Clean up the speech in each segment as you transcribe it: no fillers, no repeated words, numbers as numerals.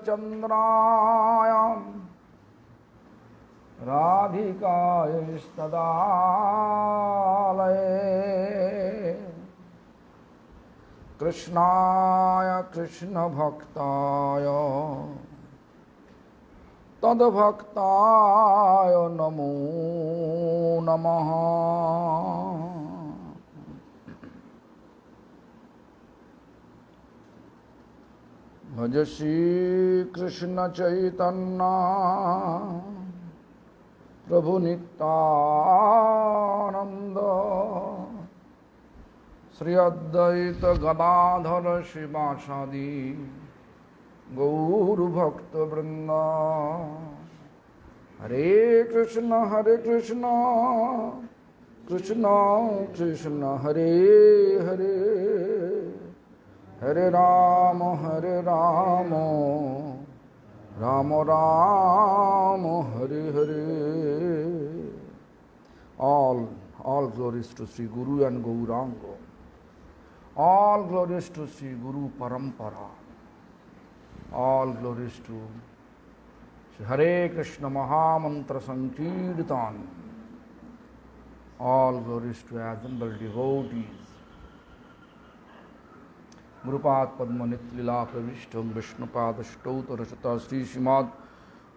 चन्द्रायां राधिकायस्तदालये कृष्णाय कृष्णभक्ताय तद्भक्ताय नमो नमः। भज श्री कृष्ण चैतन्य प्रभु नित्यानंद श्री अद्वैत गदाधर शिवासादि गौर भक्त वृंद। हरे कृष्ण कृष्ण कृष्ण हरे हरे, हरे Ram Ram Ram Hare Hare. All glories to Sri Guru and Gauranga. All glories to Sri Guru Parampara. All glories to Sri Hare Krishna Mahamantra Sankirtan. All glories to assembled devotees. Gurupat Padma Nitlila Pravishtam Vishnupad Stoutra Shata Sri Srimad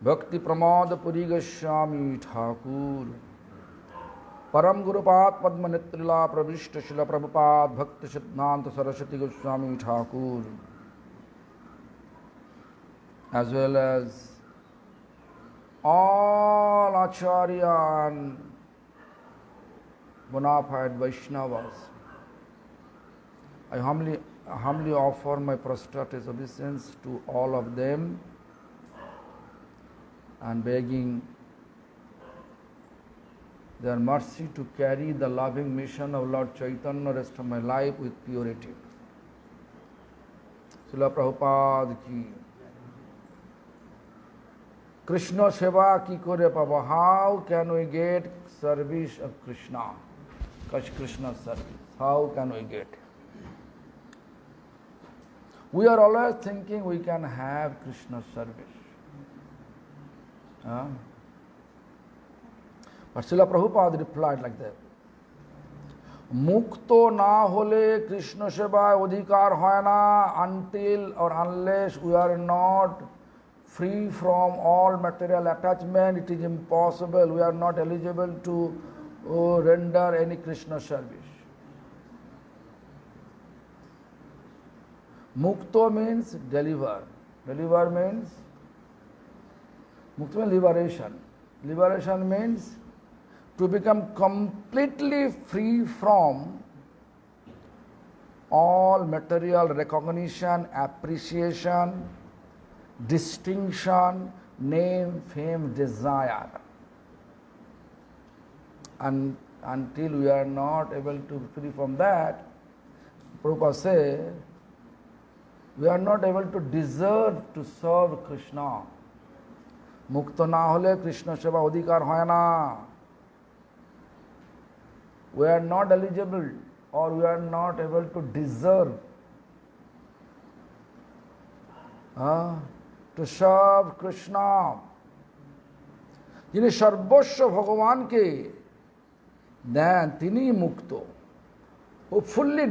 Bhakti Pramad Puri Goswami Thakur. परम गुरुपाद पद्म नित्रिला प्रविष्ट शिल प्रभुपाद भक्त सिद्धांत Saraswati Goswami Thakur, as well as all acharya and bona fide Vaishnavas. I humbly offer my prostrated obeisance to all of them and begging their mercy to carry the loving mission of Lord Chaitanya rest of my life with purity. Srila Prabhupada ki. Krishna Seva ki kore paba. How can we get service of Krishna? Krishna service. How can we get? We are always thinking we can have Krishna service. But Srila Prabhupada replied like that. Mukto na hole Krishna Seva odhikar hoy na until or unless we are not free from all material attachment, it is impossible. We are not eligible to render any Krishna service. Mukto means deliver. Deliver means Mukto means liberation. Liberation means to become completely free from all material recognition, appreciation, distinction, name, fame, desire. And until we are not able to be free from that, Prabhupada says, we are not able to deserve to serve Krishna. Mukta na hole Krishna Seva odhikar hoy na. We are not eligible or we are not able to deserve to serve Krishna. जिन्हें सर्वस्व भगवान के then तिनी मुक्तो, who fully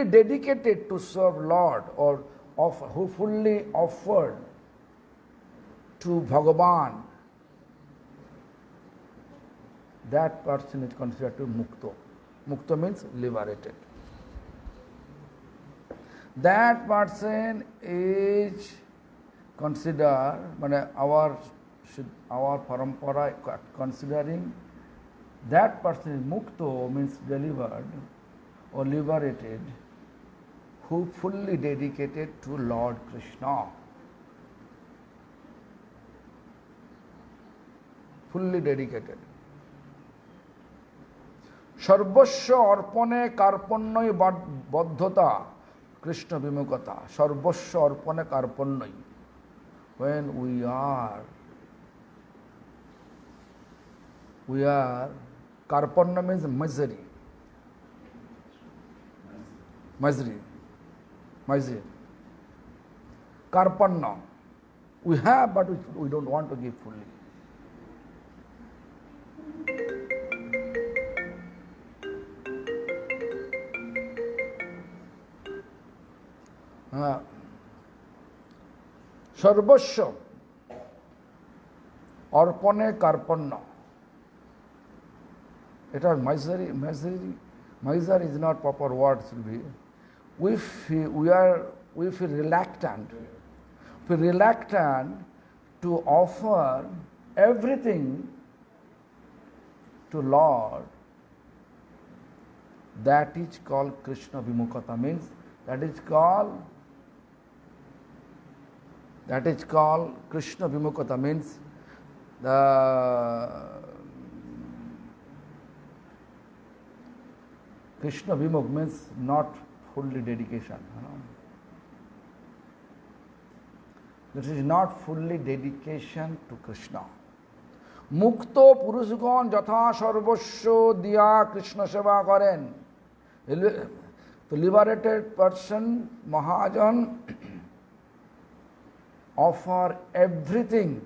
dedicated to serve Lord or who fully offered to Bhagavan, that person is considered to mukto. Mukto means liberated. That person is considered, our parampara considering that person is mukto means delivered or liberated, who fully dedicated to Lord Krishna. Fully dedicated. সর্বস্ব অর্পণে কার্পণ্যই বদ্ধতা কৃষ্ণ বিমুখতা। সর্বস্ব অর্পণে কার্পণ্যই। When we are karpanna means misery. Maizir. Karpanna. We have, but we don't want to give fully. Sarvasya. Arpane karpanna. It is miser is not proper word, should be. We feel reluctant. We reluctant to offer everything to Lord. That is called Krishna Vimukata, means that is called Krishna Vimukata, means the Krishna Vimukh means not fully dedication. This is not fully dedication to Krishna. Mukto Purushgon Jatha Sarvasya Diya Krishna Seva Karen. The liberated person, Mahajan, offer everything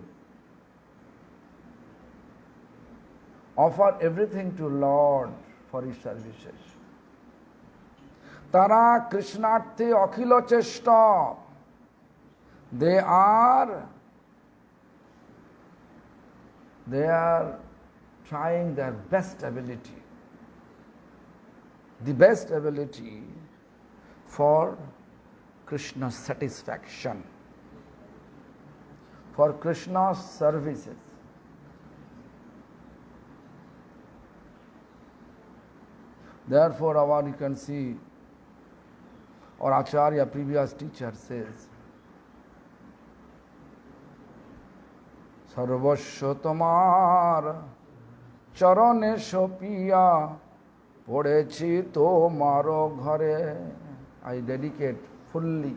to Lord for his services. Tara Krishnarthi Akhila Chesta. They are trying their best ability, the best ability for Krishna's satisfaction, for Krishna's services. Therefore, you can see our Acharya, previous teacher, says, Sarvasya tomar charane shopiya podechi tomaro ghare. I dedicate fully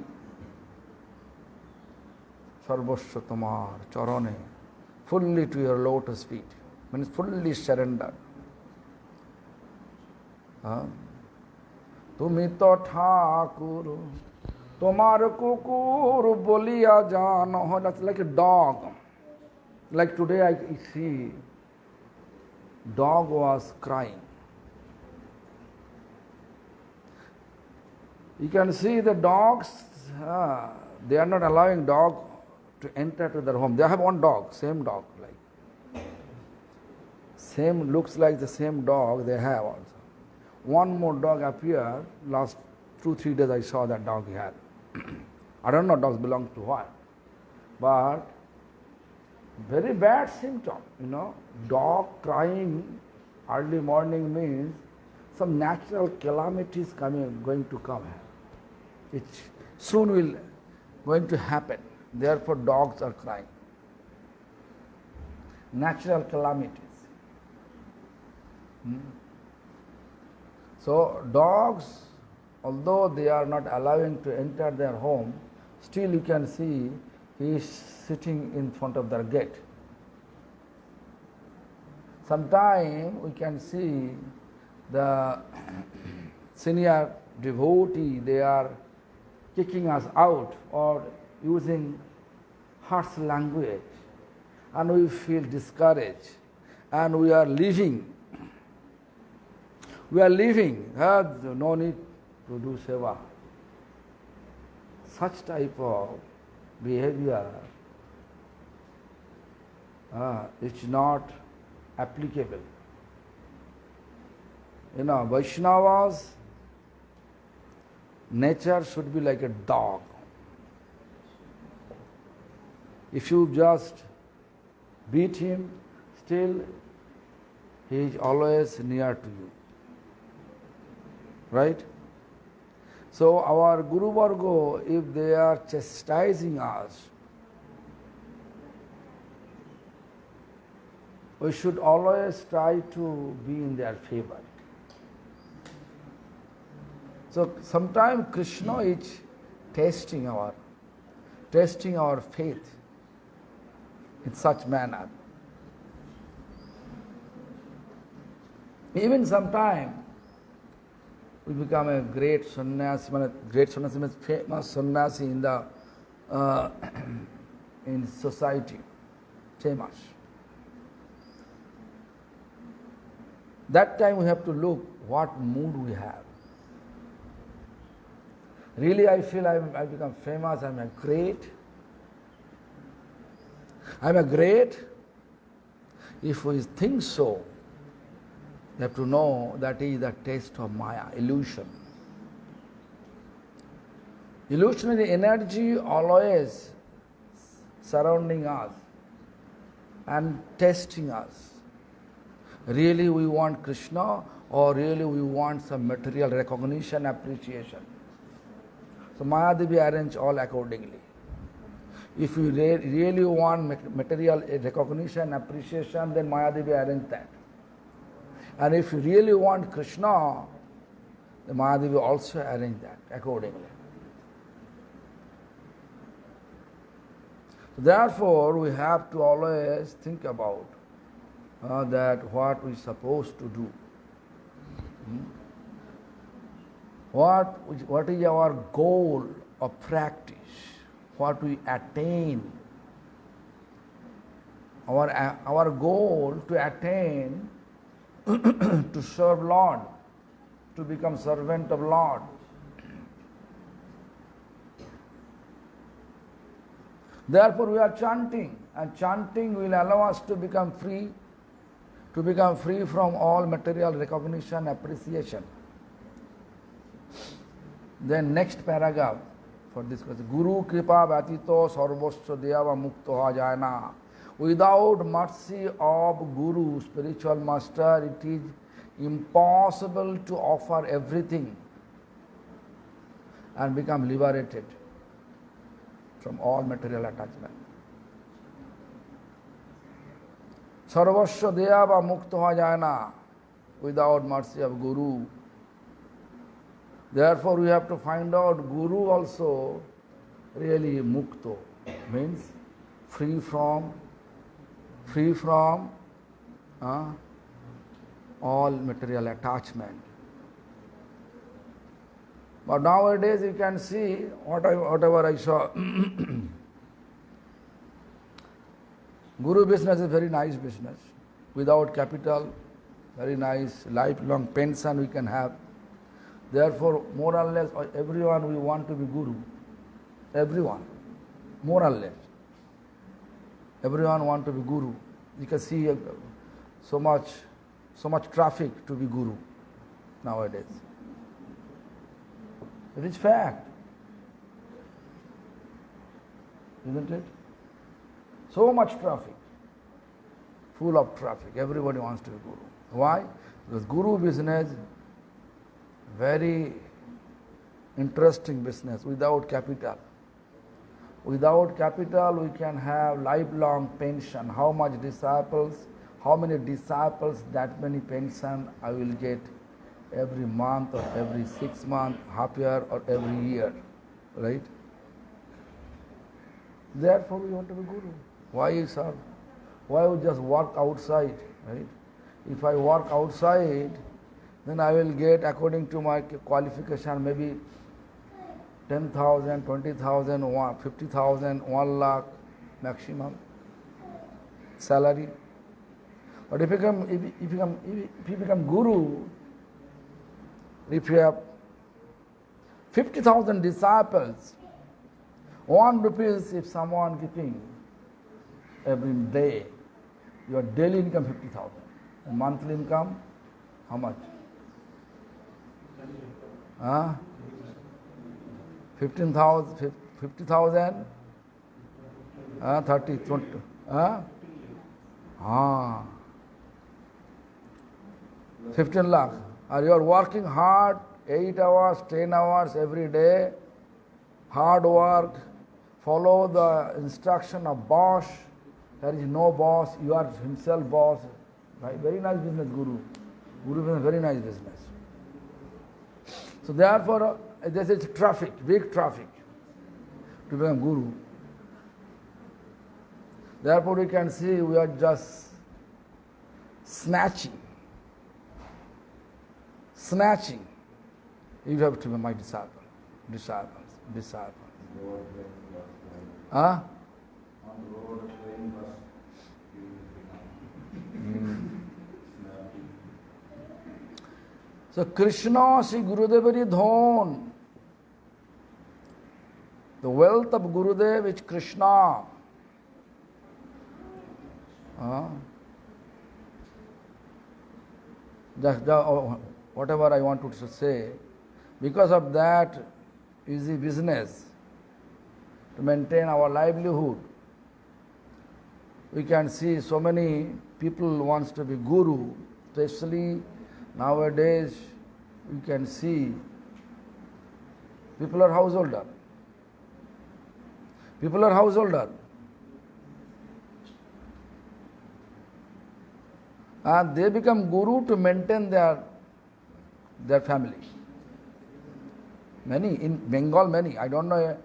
Sarvasya tomar charane, fully to your lotus feet, means fully surrendered. তুমি তো ঠাকুর তোমার কুকুর বলিয়া জানো. That's like a dog. Like today I see dog was crying. You can see the dogs, they are not allowing dog to enter to their home. They have one dog, same dog, looks like the same dog they have also. One more dog appeared, last 2-3 days I saw that dog he had. I don't know dogs belong to what, but very bad symptom, Dog crying early morning means some natural calamities going to come. It soon will going to happen. Therefore dogs are crying. Natural calamities. So dogs, although they are not allowing to enter their home, still you can see he is sitting in front of their gate. Sometime we can see the senior devotee, they are kicking us out or using harsh language, and we feel discouraged and we are leaving. No need to do seva. Such type of behavior is not applicable. Vaishnavas, nature should be like a dog. If you just beat him, still he is always near to you. Right? So our Guru Varga, if they are chastising us, we should always try to be in their favor. So sometimes Krishna is testing our faith in such manner. Even sometimes we become a great sannyasi. Great sannyasi means famous sannyasi in the in society, famous. That time we have to look what mood we have. Really, I feel I become famous. I'm a great. I'm a great. If we think so, you have to know that is the taste of Maya, illusion. Illusionary energy always surrounding us and testing us. Really we want Krishna or really we want some material recognition, appreciation. So Maya Devi arrange all accordingly. If you really want material recognition, appreciation, then Maya Devi arrange that. And if you really want Krishna, the Maya Devi also arrange that accordingly. Therefore, we have to always think about that what we are supposed to do. What is our goal of practice? What we attain? Our goal to attain to serve Lord, to become servant of Lord. Therefore we are chanting, and chanting will allow us to become free from all material recognition, appreciation. Then next paragraph for this question, Guru Kripa Vyatito Sarvasya Deva Mukto Jayana. Without mercy of Guru, spiritual master, it is impossible to offer everything and become liberated from all material attachment. Sarvasya Deva Mukto Jayana. Without mercy of Guru. Therefore we have to find out Guru also really mukto, means free from all material attachment. But nowadays you can see whatever I saw. Guru business is very nice business. Without capital, very nice, lifelong pension we can have. Therefore, more or less, everyone we want to be Guru. Everyone, more or less. Everyone want to be Guru. You can see so much traffic to be Guru nowadays. It is fact, isn't it? So much traffic, full of traffic. Everybody wants to be Guru. Why? Because Guru business, very interesting business without capital. Without capital, we can have lifelong pension. How many disciples, that many pension I will get every month or every 6 months, half year or every year, right? Therefore, we want to be Guru. Why, sir? Why we just work outside, right? If I work outside, then I will get, according to my qualification, maybe 10,000, 20,000, 50,000, 1 lakh maximum salary. But if you become Guru, if you have 50,000 disciples, 1 rupees if someone giving every day, your daily income 50,000. Monthly income, how much? 50,000, 30, 20, 15 lakh. Or you are working hard, 8 hours, 10 hours every day, hard work, follow the instruction of boss. There is no boss, you are himself boss. Right? Very nice business, Guru. Guru business, very nice business. So therefore, this is traffic, big traffic to become Guru. Therefore, we can see we are just snatching You have to be my disciple. Disciples. Huh? So Krishna, Sri Gurudev Dhon. The wealth of Gurudev is Krishna. Whatever I want to say, because of that easy business to maintain our livelihood, we can see so many people wants to be guru, especially nowadays we can see people are householder. People are householder. And they become guru to maintain their family. Many, in Bengal many, I don't know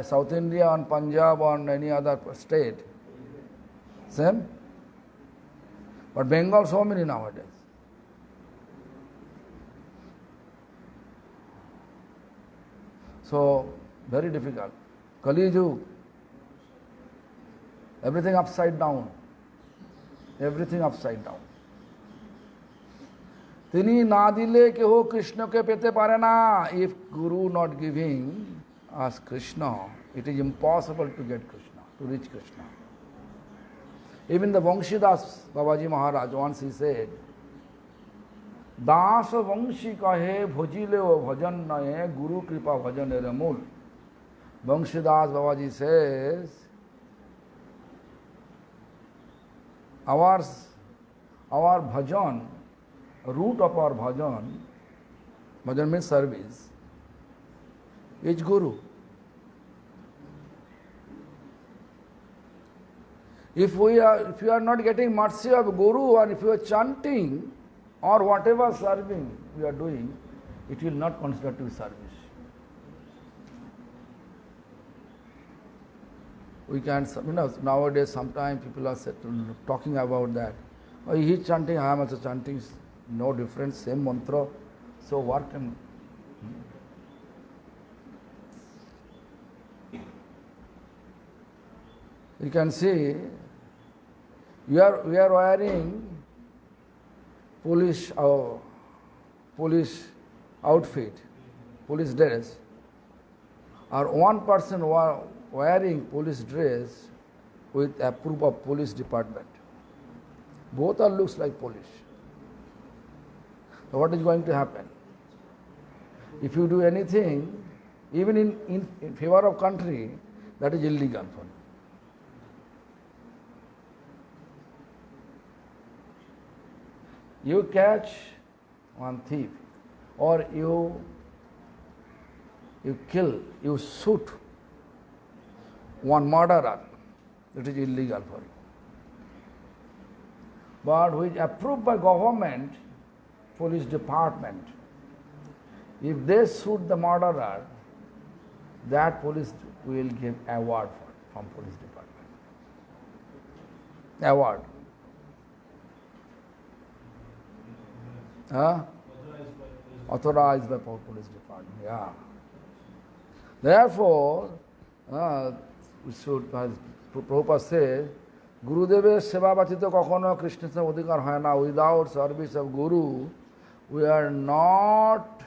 South India or Punjab or any other state. Same? But Bengal so many nowadays. So, very difficult. Kali Yug, everything upside down. Everything upside down. Tini na dile keho Krishna ke pete pare na. If Guru not giving us Krishna, it is impossible to get Krishna, to reach Krishna. Even the Vangshidas Babaji Maharaj, once he said, दास वंशी कहे भोजिले ओ भजन नये गुरु कृपा भजन मूल. Vangshidas Babaji says, our bhajan, root of our bhajan means service, is Guru. If you are not getting mercy of Guru, or if you are chanting or whatever serving we are doing, it will not consider to be service. We can, nowadays sometimes people are talking about that. Oh, he is chanting, I am also chanting, no difference, same mantra, so what can... You can see, we are wearing police outfit, police dress, or one person wearing police dress with approval of police department. Both are looks like police. So what is going to happen? If you do anything, even in favor of country, that is illegal for you. You catch one thief, or you kill, you shoot one murderer, that is illegal for you. But which approved by government, police department, if they shoot the murderer, that police will give award from police department. Award. Authorized by police department, yeah. Therefore, we should, Prabhupada says, Gurudever Seva Bachita Kakhono Krishna Odhikar Hayana. Without service of Guru, we are not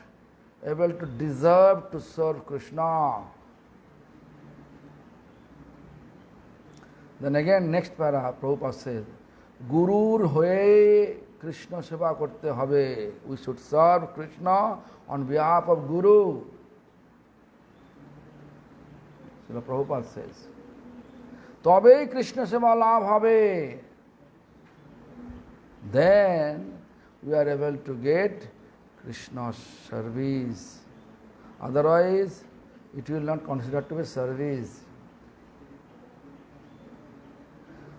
able to deserve to serve Krishna. Then again, next para, Prabhupada says, Gurur hoye Krishna Seva korte habe. We should serve Krishna on behalf of Guru. So Prabhupada says, Tobe Krishna Seva labh habe. Then we are able to get Krishna's service. Otherwise, it will not consider to be service.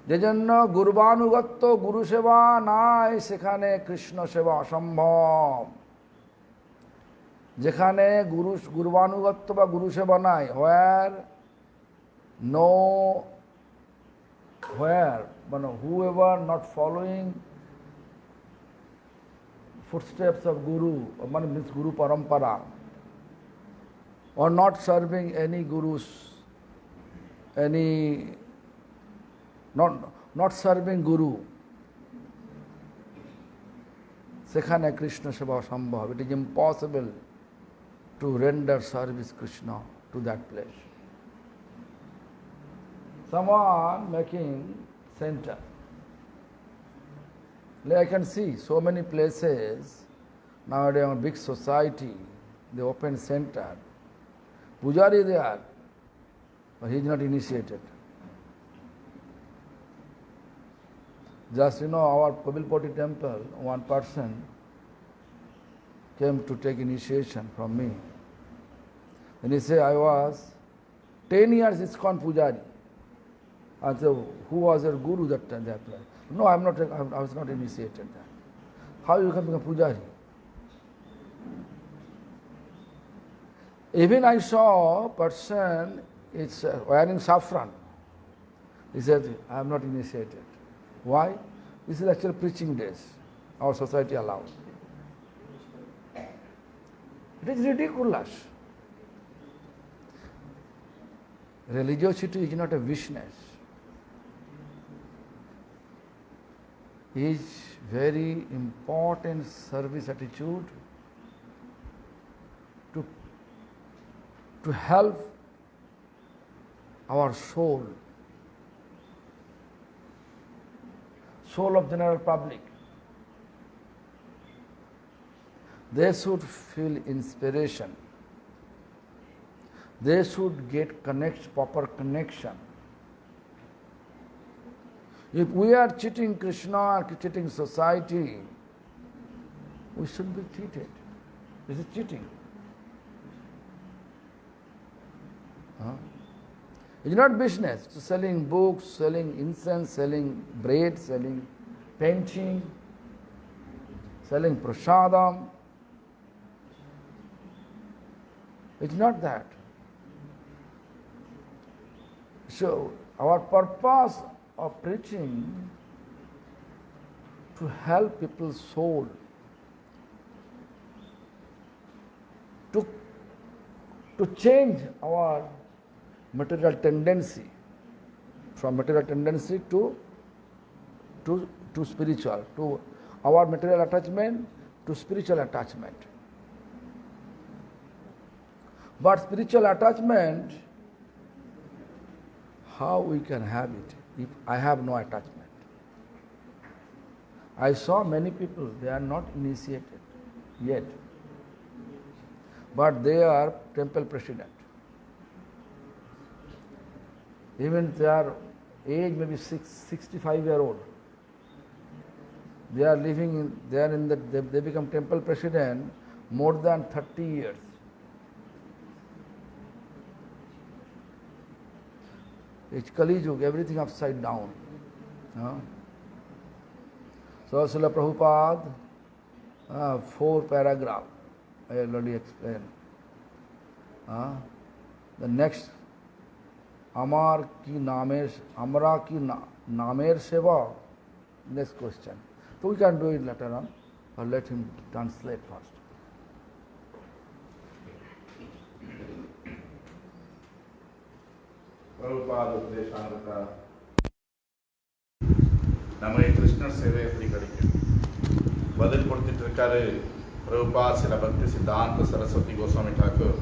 যেজন্য গুরবানুগত্য গুরু সেবা নাই সেখানে কৃষ্ণ সেবা অসম্ভব. যেখানে গুরবানুগত্য বা গুরু সেবা নাই, whoever not following footsteps of Guru, means Guru Parampara, or not serving any gurus, not serving Guru, সেখানে কৃষ্ণ সেবা অসম্ভব. It is impossible to render service Krishna to that place. Someone making center. Like I can see so many places nowadays in a big society, they open center. Pujari there, but he is not initiated. Just our Kovilpoti temple, one person came to take initiation from me. And he said, I was 10 years ISKCON Pujari. I said, who was your guru that time? No, I was not initiated there. How you can become Pujari? Even I saw a person is wearing saffron. He said, I am not initiated. Why? This is actually preaching days. Our society allows. It is ridiculous. Religiosity is not a wishness. It is very important service attitude to help our soul of general public. They should feel inspiration. They should get proper connection. If we are cheating Krishna or cheating society, we shouldn't be cheated. This is cheating. It's not business. It's selling books, selling incense, selling bread, selling painting, selling prasadam. It's not that. So our purpose of preaching to help people's soul, to change our material tendency, from material tendency to spiritual, to our material attachment to spiritual attachment. But spiritual attachment, how we can have it if I have no attachment? I saw many people, they are not initiated yet, but they are temple president. Even their age maybe 65-year-old. They are living in, they become temple president more than 30 years. It's Kali Yuga, everything upside down. So Srila Prabhupada, 4 paragraphs, I already explained. The next, Amar ki namer seva, next question. So we can do it later on, or let him translate first. Prabhupada ಉಪದೇಶಾಮೃತ ನಮಗೆ கிருஷ்ணர் சேவை எப்படி கிடைக்கும் பதில் கொடுத்துட்டு இருக்காரு பிரபுபாத் சில பக்தி சித்தாந்த சரஸ்வதி கோஸ்வாமி டாக்கூர்.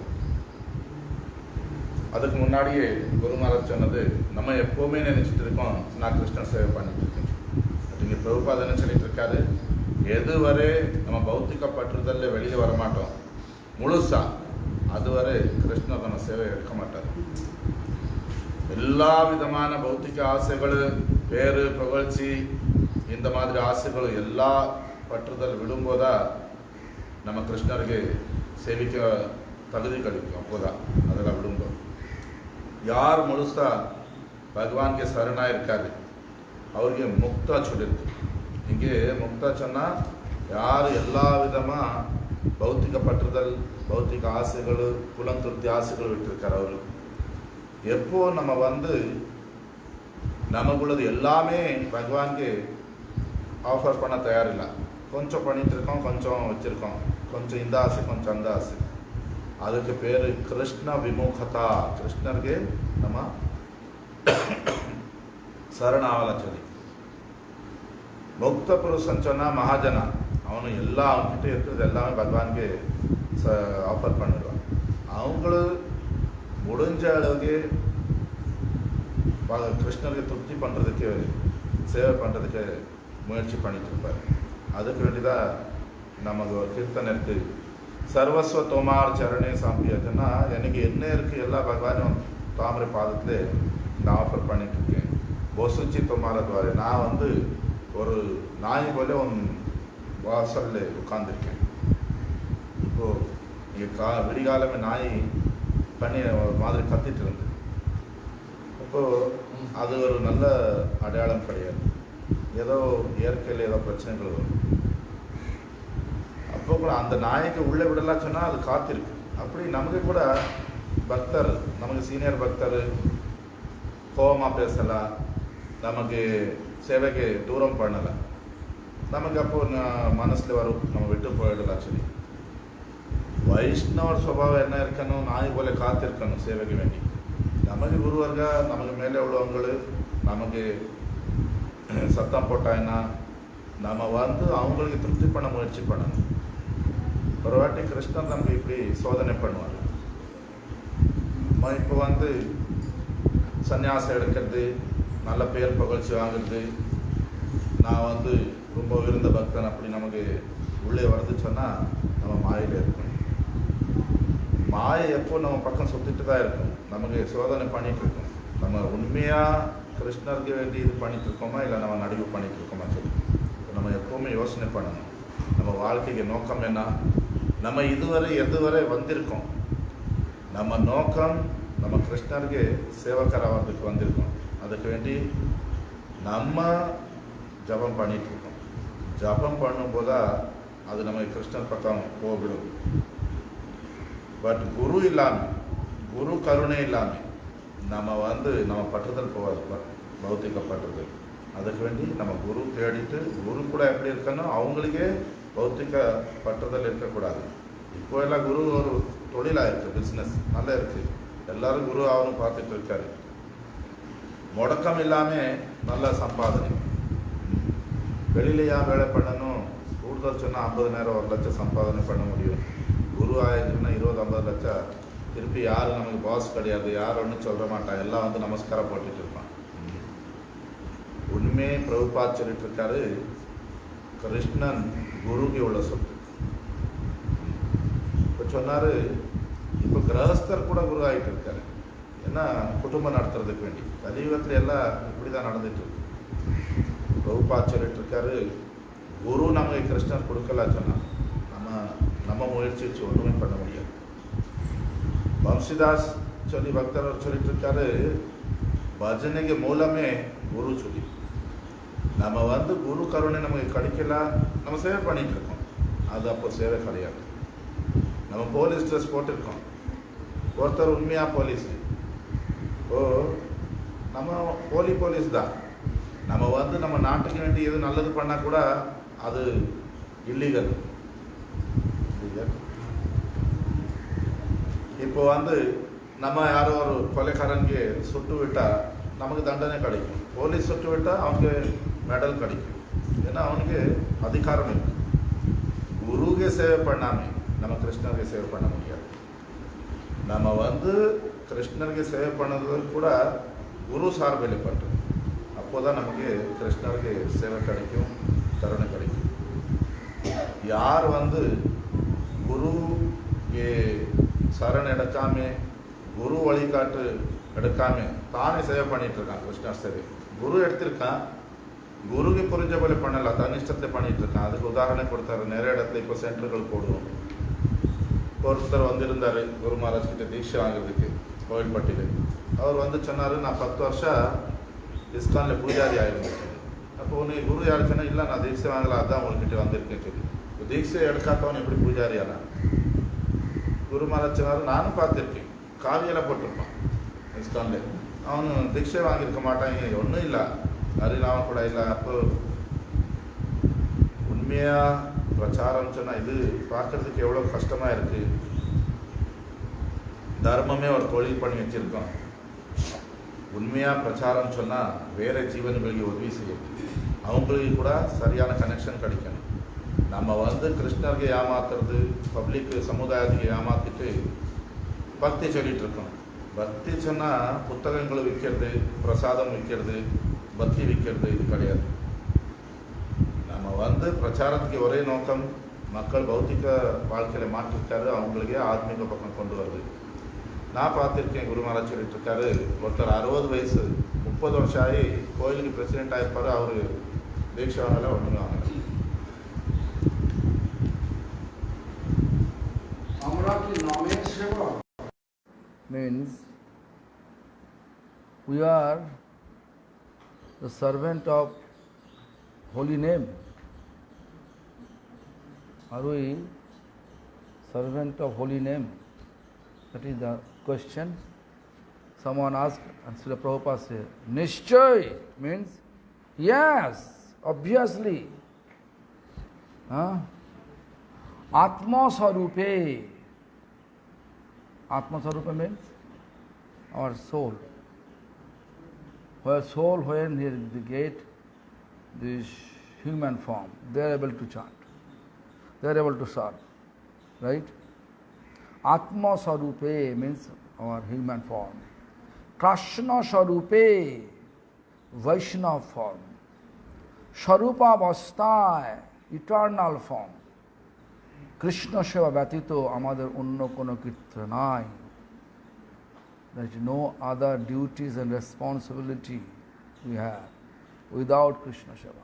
அதுக்கு முன்னாடியே குருமாரர் சொன்னது, நம்ம எப்போவுமே நினைச்சிட்டு இருக்கோம் நான் கிருஷ்ணர் சேவை பண்ணிட்டு இருக்கேன். அப்படிங்க பிரபுபாத் என்ன சொல்லிட்டு இருக்காரு, எதுவரை நம்ம பௌத்திக பற்றுதல்ல வெளியே வரமாட்டோம் முழுசா, அதுவரை கிருஷ்ணர் நம்ம சேவை எடுக்க மாட்டார். எல்லா விதமான பௌத்திக ஆசைகள், பேரு புகழ்ச்சி, இந்த மாதிரி ஆசைಗಳು எல்லா பற்றுதல் விடும்போதா நம்ம கிருஷ்ணருக்கு சேவிக்க தகுதி கிடைக்கும். அப்போதான் அதெல்லாம் விடும்போது யார் முழுசா பகவான்ಗೆ சரணா இருக்காரு ಅವ್ರಿಗೆ ಮುಕ್ತ சொல்லிருக்கு. இங்கே முக்தா சொன்னா யார் எல்லா விதமா பௌத்திக பற்றுதல், பௌத்திக ஆசைகள், குலம் திருப்தி ஆசைகள் விட்டுருக்காரு. அவரு எப்போ நம்ம நமக்குள்ளது எல்லாமே பகவான்ಗೆ ஆஃபர் பண்ண தயாரில்லை, கொஞ்சம் பண்ணிட்டு இருக்கோம், கொஞ்சம் வச்சுருக்கோம், கொஞ்சம் இந்த ஆசை கொஞ்சம் அந்த ஆசை. அதுக்கு பேர் கிருஷ்ண விமுகதா. கிருஷ்ணருக்கு நம்ம சரணாவலச்சதி. பக்த புருஷன் சொன்னால் மகாஜனா, அவனு எல்லாம் அவன்கிட்ட இருக்கிறது எல்லாமே பகவானுக்கு ஆஃபர் பண்ணிடுவான். அவங்களும் முடிஞ்ச அளவுக்கு கிருஷ்ணருக்கு திருப்தி பண்ணுறதுக்கு, சேவை பண்ணுறதுக்கு முயற்சி பண்ணிட்டு இருப்பார். அதுக்கு வேண்டிதான் நமக்கு ஒரு கீர்த்தனை இருக்குது, சர்வஸ்வ தோமார் சரணே சாம்பியதுன்னா, எனக்கு என்ன இருக்குது எல்லா பகவானும் தாமரை பாதத்திலே நான் ஆஃபர் பண்ணிட்டு இருக்கேன். பொசுச்சி தோமார துவாரே, நான் வந்து ஒரு நாய் போல உன் வாசல்ல உட்காந்துருக்கேன். இப்போது இங்கே விடிகாலமே நாய் பண்ணி ஒரு மாதிரி கத்திட்டு இருந்து, இப்போது அது ஒரு நல்ல அடையாளம் கிடையாது. ஏதோ இயற்கையில் ஏதோ பிரச்சனைகள் வரும். அப்போ கூட அந்த நாய்க்கு உள்ளே விடலாம் சொன்னால் அது காத்திருக்கு. அப்படி நமக்கு கூட பக்தர், நமக்கு சீனியர் பக்தர் கோபமாக பேசலாம், நமக்கு சேவைக்கு தூரம் பண்ணலாம், நமக்கு அப்போ மனசில் வரும் நம்ம விட்டு போயிடலாம். சரி, வைஷ்ணவர் சுபாவம் என்ன இருக்கணும், நாய் போல காத்திருக்கணும் சேவைக்கு வேண்டி. நமக்கு குருவர்க நமக்கு மேலே உள்ளவங்கள் நமக்கு சத்தம் போட்டாங்கன்னா நம்ம வந்து அவங்களுக்கு திருப்தி பண்ண முயற்சி பண்ணணும். ஒரு வாட்டி கிருஷ்ணன் நமக்கு இப்படி சோதனை பண்ணுவார். நம்ம இப்போ வந்து சன்னியாசம் எடுக்கிறது, நல்ல பேர் புகழ்ச்சி வாங்குறது, நான் வந்து ரொம்ப உயர்ந்த பக்தன் அப்படி நமக்கு உள்ளே வருது சொன்னால் நம்ம மாயில் இருக்கணும். மாயை எப்போ நம்ம பக்கம் சுற்றிட்டு தான் இருக்கும், நமக்கு சோதனை பண்ணிகிட்டு இருக்கோம். நம்ம உண்மையாக கிருஷ்ணருக்கு வேண்டி இது பண்ணிட்டு இருக்கோமா, இல்லை நம்ம நடிவு பண்ணிட்டு இருக்கோமா சொல்லி நம்ம எப்போவுமே யோசனை பண்ணணும். நம்ம வாழ்க்கைக்கு நோக்கம் என்ன, நம்ம எதுவரை வந்திருக்கோம், நம்ம நோக்கம் நம்ம கிருஷ்ணருக்கு சேவக்கராகிறதுக்கு வந்திருக்கோம். அதுக்கு வேண்டி நம்ம ஜபம் பண்ணிட்டு இருக்கோம். ஜபம் பண்ணும்போதா அது நம்ம கிருஷ்ணர் பக்கம் போகிடும். பட் குரு இல்லாமல், குரு கருணை இல்லாமல் நம்ம வந்து நம்ம பற்றுதல் போகாது, பௌத்திக பற்றுதல். அதுக்கு வேண்டி நம்ம குரு தேடிட்டு, குரு கூட எப்படி இருக்கணும், அவங்களுக்கே பௌத்திக பற்றுதல் இருக்கக்கூடாது. இப்போ எல்லாம் குரு ஒரு தொழிலாக இருக்குது, பிஸ்னஸ் நல்லா இருக்குது, எல்லாரும் குரு ஆகணும் பார்த்துட்டு இருக்காரு. முடக்கம் இல்லாமல் நல்ல சம்பாதனை. வெளியிலையா வேலை பண்ணணும், கூடுதல் சொன்னால் 50,000 1 லட்சம் சம்பாதனை பண்ண முடியும். குரு ஆயிடுச்சுன்னா 20-50 லட்சம். திருப்பி யாரும் நமக்கு பாஸ் கிடையாது, யாரும் ஒன்றும் சொல்ல மாட்டான், எல்லாம் வந்து நமஸ்காரம் போட்டுட்டு இருப்பான். உண்மையே பிரபுபாத் சொல்லிட்டு இருக்காரு, கிருஷ்ணன் குருக்கு உள்ள சொத்து. இப்போ சொன்னார், இப்போ கிரகஸ்தர் கூட குரு ஆகிட்டு இருக்காரு. ஏன்னா குடும்பம் நடத்துறதுக்கு வேண்டி கலியுகத்தில் எல்லாம் இப்படி தான் நடந்துட்டு இருக்கு. பிரபுபாத் சொல்லிட்டு இருக்காரு, குரு நமக்கு கிருஷ்ணர் கொடுக்கல சொன்னா நம்ம முயற்சி வச்சு ஒன்றுமே பண்ண முடியாது. வம்சிதாஸ் சொல்லி பக்தர் சொல்லிட்டு இருக்காரு, பஜனைக்கு மூலமே குரு சொல்லி. நம்ம வந்து குரு கருணை நமக்கு கிடைக்கல, நம்ம சேவை பண்ணிட்டு இருக்கோம், அது அப்போ சேவை கிடையாது. நம்ம போலீஸ் ட்ரெஸ் போட்டிருக்கோம், ஒருத்தர் உண்மையாக போலீஸ், ஓ நம்ம போலீஸ் தான். நம்ம வந்து நம்ம நாட்டுக்கு வேண்டி எது நல்லது பண்ணால் கூட அது இல்லீகல். இப்போ வந்து நம்ம யாரோ ஒரு கொலைக்காரனுக்கு சுட்டு விட்டால் நமக்கு தண்டனை கிடைக்கும், போலீஸ் சுட்டு விட்டால் அவனுக்கு மெடல் கிடைக்கும். ஏன்னா அவனுக்கு அதிகாரம் இருக்கு. குருவுக்கு சேவை பண்ணாமல் நம்ம கிருஷ்ணருக்கு சேவை பண்ண முடியாது. நம்ம வந்து கிருஷ்ணருக்கு சேவை பண்ணது கூட குரு சார்பில் பண்ணுறது, அப்போ தான் நமக்கு கிருஷ்ணருக்கு சேவை கிடைக்கும், கருணை கிடைக்கும். யார் வந்து குரு சரண் எடுக்காம, குரு வழிகாட்டு எடுக்காம தானே சேவை பண்ணிட்டு இருக்கான், கிருஷ்ணர் சேவை குரு எடுத்திருக்கான், குருக்கு புரிஞ்ச போல பண்ணல, தனிஷ்டத்தை பண்ணிட்டு இருக்கான். அதுக்கு உதாரணம் கொடுத்தாரு. நிறைய இடத்துல இப்போ சென்டர்கள் போடுவோம். ஒருத்தர் வந்திருந்தார் குரு மகாராஜ் கிட்ட தீட்சை வாங்குறதுக்கு கோவில்பட்டியில். அவர் வந்து சொன்னார், நான் 10 வருஷம் இஸ்கானில் பூஜாரி ஆகிருந்தேன். அப்போ உனக்கு குரு யாருக்குன்னா, இல்லை நான் தீட்சை வாங்கல, அதான் உங்கள்கிட்ட வந்திருக்கேன் சொல்லி. இப்போ தீட்சை எடுக்காதவன் எப்படி பூஜாரி ஆனா? குரு மகாராஜ் சொன்னார், நானும் பார்த்துருக்கேன், காவியெல்லாம் போட்டிருப்பான் இஸ்கானில், அவனு தீட்சை வாங்கியிருக்க மாட்டான், ஒன்றும் இல்லை, அரிநாமம் கூட இல்லை. அப்போ உண்மையாக பிரச்சாரம் சொன்னால் இது பார்க்குறதுக்கு எவ்வளோ கஷ்டமாக இருக்குது. தர்மமே ஒரு தொழில் பண்ணி வச்சுருக்கோம். உண்மையாக பிரச்சாரம் சொன்னால் வேறு ஜீவன்களுக்கு உதவி செய்யும், அவங்களுக்கு கூட சரியான கனெக்ஷன் கிடைக்கணும். நம்ம கிருஷ்ணருக்கு ஏமாத்துறது, பப்ளிக் சமுதாயத்துக்கு ஏமாற்றிட்டு பக்தி சொல்லிகிட்டு இருக்கோம். பக்தி சொன்னால் புத்தகங்களை விற்கிறது, பிரசாதம் விற்கிறது, பக்தி விற்கிறது இது கிடையாது. நம்ம பிரச்சாரத்துக்கு ஒரே நோக்கம் மக்கள் பௌத்திக வாழ்க்கையில் மாற்றிருக்காரு, அவங்களுக்கே ஆத்மீக பக்கம் கொண்டு வருது. நான் பார்த்துருக்கேன், குரு மகாராஜ் சொல்லிட்டு இருக்காரு, ஒருத்தர் 60 வயசு 30 வருஷம் ஆகி கோயிலுக்கு பிரசிடென்ட் ஆகிருப்பார், அவர் தீட்சை வாங்கலை, ஒன்றுமே வாங்கலை. Means we are the servant of holy name. Are we servant of holy name? That is the question. Someone asked, and Srila Prabhupada said, Nishchay means yes, obviously. Atma Sarupe. Atma Sarupa means our soul. Where soul, when they get this human form, they are able to chant, they are able to serve, right? Atma Sarupe means our human form. Krishna Sarupe, Vaishnava form. Sarupa Vastai, eternal form. Krishna Seva ব্যতীত আমাদের অন্য কোনো কীর্তন নাই. There is no other duties and responsibility we have without Krishna Seva.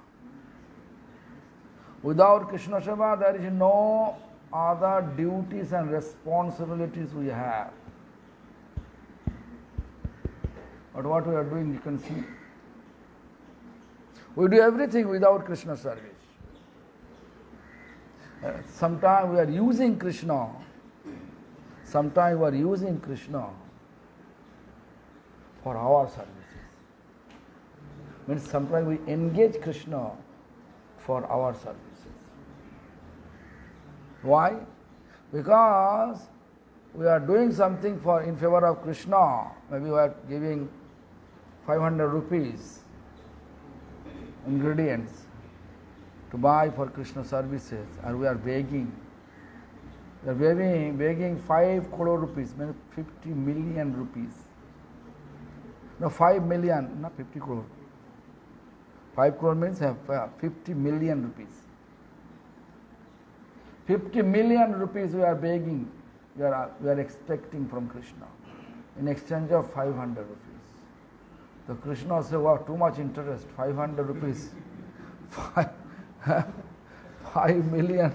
Without Krishna Seva, there is no other duties and responsibilities we have. But what we are doing, you can see. We do everything without Krishna service. Sometimes we are using Krishna. Sometimes we are using Krishna for our services. Means sometimes we engage Krishna for our services. Why? Because we are doing something in favor of Krishna. Maybe we are giving 500 rupees ingredients to buy for Krishna services, and we are begging. We are begging 5 crore rupees, means 50 million rupees. No, 5 million, not 50 crore. 5 crore means 50 million rupees. 50 million rupees we are begging, we are expecting from Krishna in exchange of 500 rupees. So Krishna says, wow, too much interest, 500 rupees. 5 million,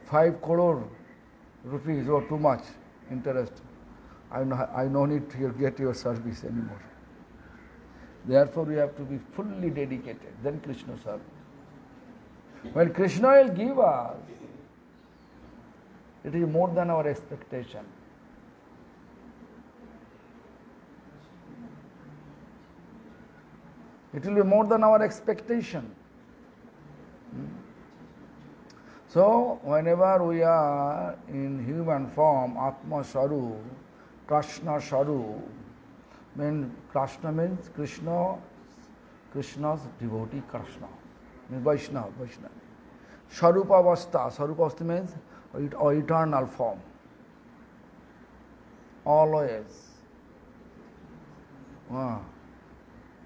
5 crore rupees, or too much interest. I no need to get your service anymore. Therefore, we have to be fully dedicated. Then Krishna serve. When Krishna will give us, it is more than our expectation. It will be more than our expectation. So, whenever we are in human form, Atma Saru, Krishna Saru, Krishna means Krishna's devotee Krishna, means Vaishnava. Sarupa Vasta means our eternal form. Always.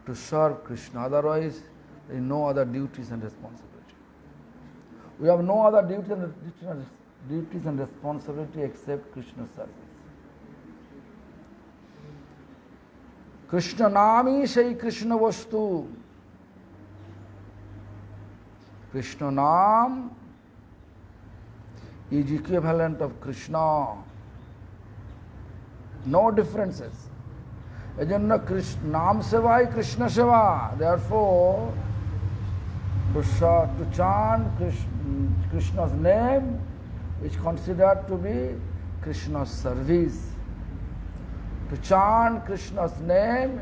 To serve Krishna, otherwise there is no other duties and responsibility. We have no other duties and responsibility except Krishna service. Krishna Nami Shai Krishna Vastu. Krishna Nam is equivalent of Krishna. No differences. এজন্য নাম সেবাই কৃষ্ণ সেবা. Therefore, to chant Krishna's name is considered to be Krishna's service. To chant Krishna's name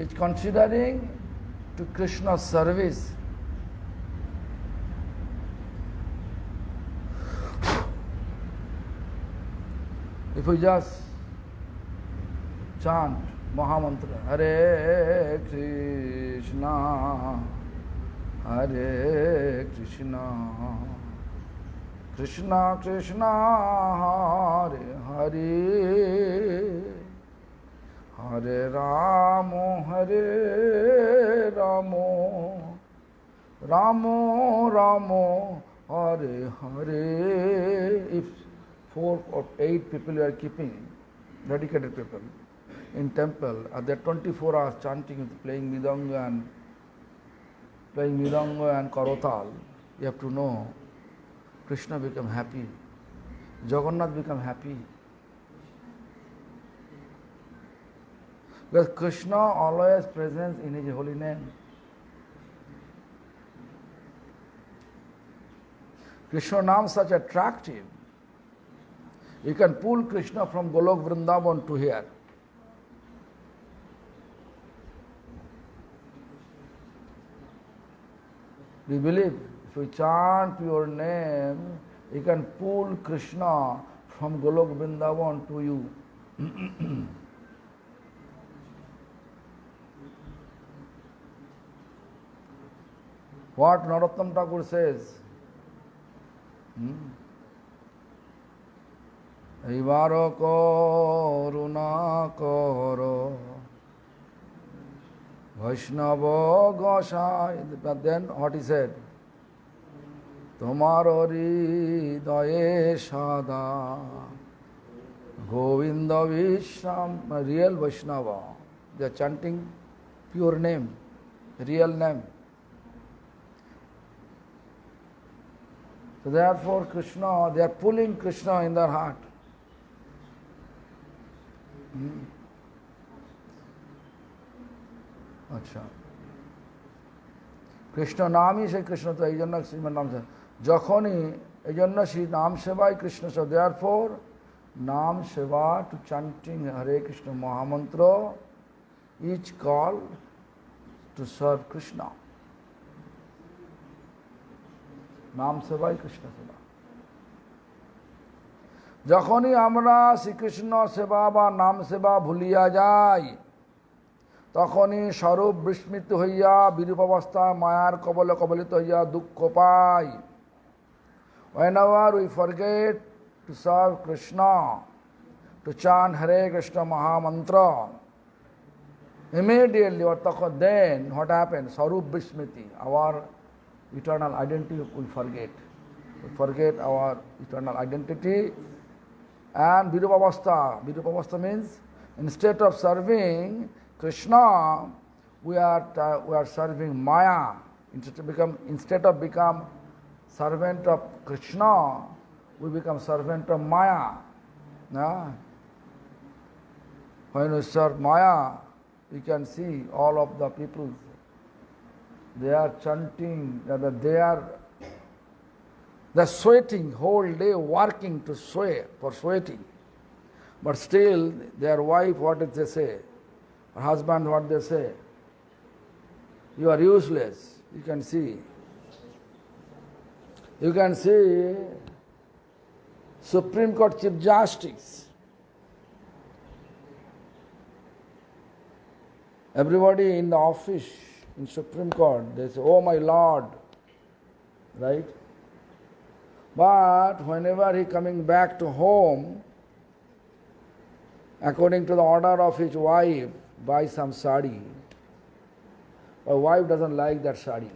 is considering to Krishna's service. If we just chant Mahamantra, Hare Krishna, Hare Krishna, Krishna Krishna, Hare Hare, Hare Ramo, Hare Ramo, Ramo Ramo, Hare Hare. If 4 or 8 people you are keeping, dedicated people, in temple, there are 24 hours chanting, playing Midanga and Karotal, you have to know, Krishna become happy, Jagannath become happy. Because Krishna always present in His holy name. Krishna Naam such attractive. You can pull Krishna from Golok Vrindavan to here. Do you believe? If you chant your name, you can pull Krishna from Golok Vrindavan to you. What Narottam Thakur says? Eibaro koruna koro Vaishnava Gosai. But then what he said? Tomaro hridaye sada Govinda Vishram, real Vaishnava. They are chanting pure name, real name. So therefore Krishna, they are pulling Krishna in their heart. अच्छा কৃষ্ণ নামই সেই কৃষ্ণ তো এই জন্য শ্রীমান নাম যখনই এই জন্য শ্রী নাম সেবাই কৃষ্ণ সব দেয়ার ফর নাম সেবা টু চান্টিং হরে কৃষ্ণ মহামন্ত্র each call to serve Krishna নাম সেবাই কৃষ্ণ সেবা যখনই আমরা শ্রীকৃষ্ণ সেবা বা নাম সেবা ভুলিয়া যাই তখনই স্বরূপ বিস্মৃত হইয়া বিরূপ অবস্থায় মায়ার কবলে কবলিত হইয়া দুঃখ পাই। Whenever we forget to serve Krishna, to chant Hare Krishna Mahamantra, immediately then what happens? Swarup Bismriti, our eternal identity we forget. We forget our eternal identity and Virupavastha means instead of serving Krishna, we are serving Maya. Instead of become servant of Krishna, we become servant of Maya. When we serve Maya, you can see all of the people, they are chanting, they're sweating whole day, working to sweat, for sweating. But still, their wife, what did they say? Her husband, what they say? You are useless. You can see. You can see Supreme Court Chief Justice. Everybody in the office, in Supreme Court, they say, oh my Lord, right? But whenever he coming back to home, according to the order of his wife, buy some sari. Our wife doesn't like that sari.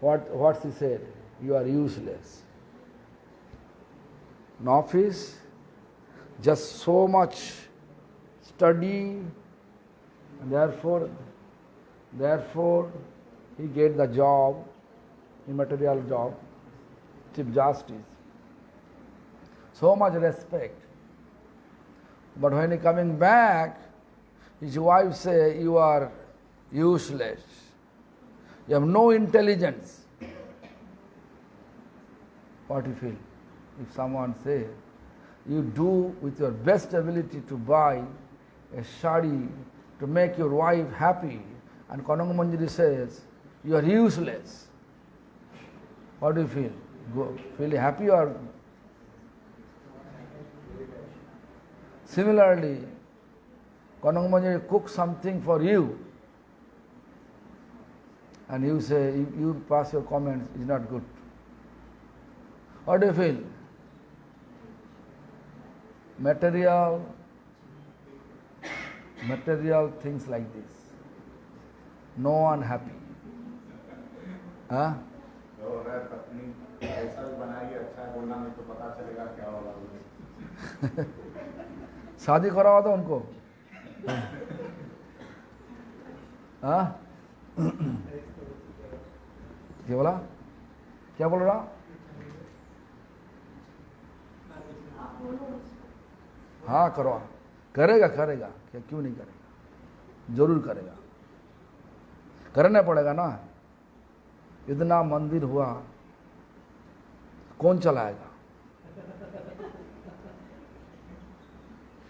What she said? You are useless. In office, just so much study, and therefore he get the job, immaterial job, Chief Justice. So much respect. But when he coming back, his wife say, you are useless. You have no intelligence. What you feel? If someone say, you do with your best ability to buy a sari to make your wife happy, and Kananga Manjari says, you are useless. How do you feel? Feel happy or? Similarly, Kananga Manjari cooks something for you, and you say, you pass your comments, it's not good. How do you feel? Material things like this. No one happy. Huh? शादी करावा था उनको. हाँ? क्या बोला? क्या बोल रहा? हाँ करवा. करेगा क्या क्यों नहीं करेगा? जरूर करेगा. करना पड़ेगा ना. इतना मंदिर हुआ, कौन चलाएगा?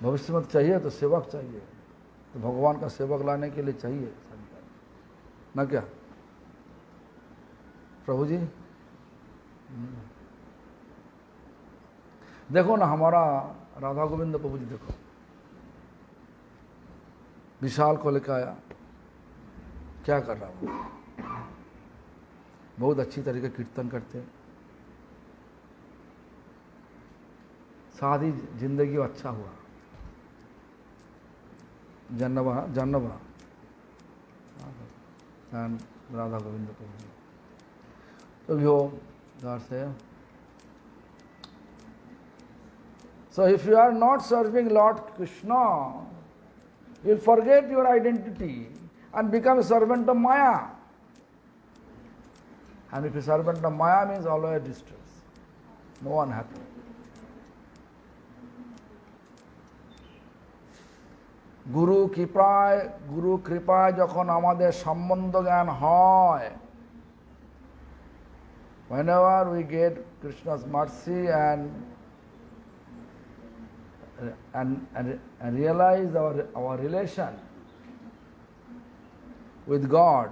भविष्य में चाहिए तो सेवक चाहिए, तो भगवान का सेवक लाने के लिए चाहिए ना क्या प्रभु जी? देखो ना हमारा राधा गोविंद प्रभु जी, देखो विशाल को लेकर आया, क्या कर रहा हूँ? बहुत अच्छी तरीके कीर्तन करते, सादी जिंदगी अच्छा हुआ. Jannava and Radha Govinda Prabhu. So we hope God say. So if you are not serving Lord Krishna, you will forget your identity and become a servant of Maya. And if a servant of Maya means always distress, no one happy. গুরু কৃপায় যখন আমাদের সম্বন্ধ জ্ঞান হয়, whenever we get Krishna's mercy and realize our relation with God,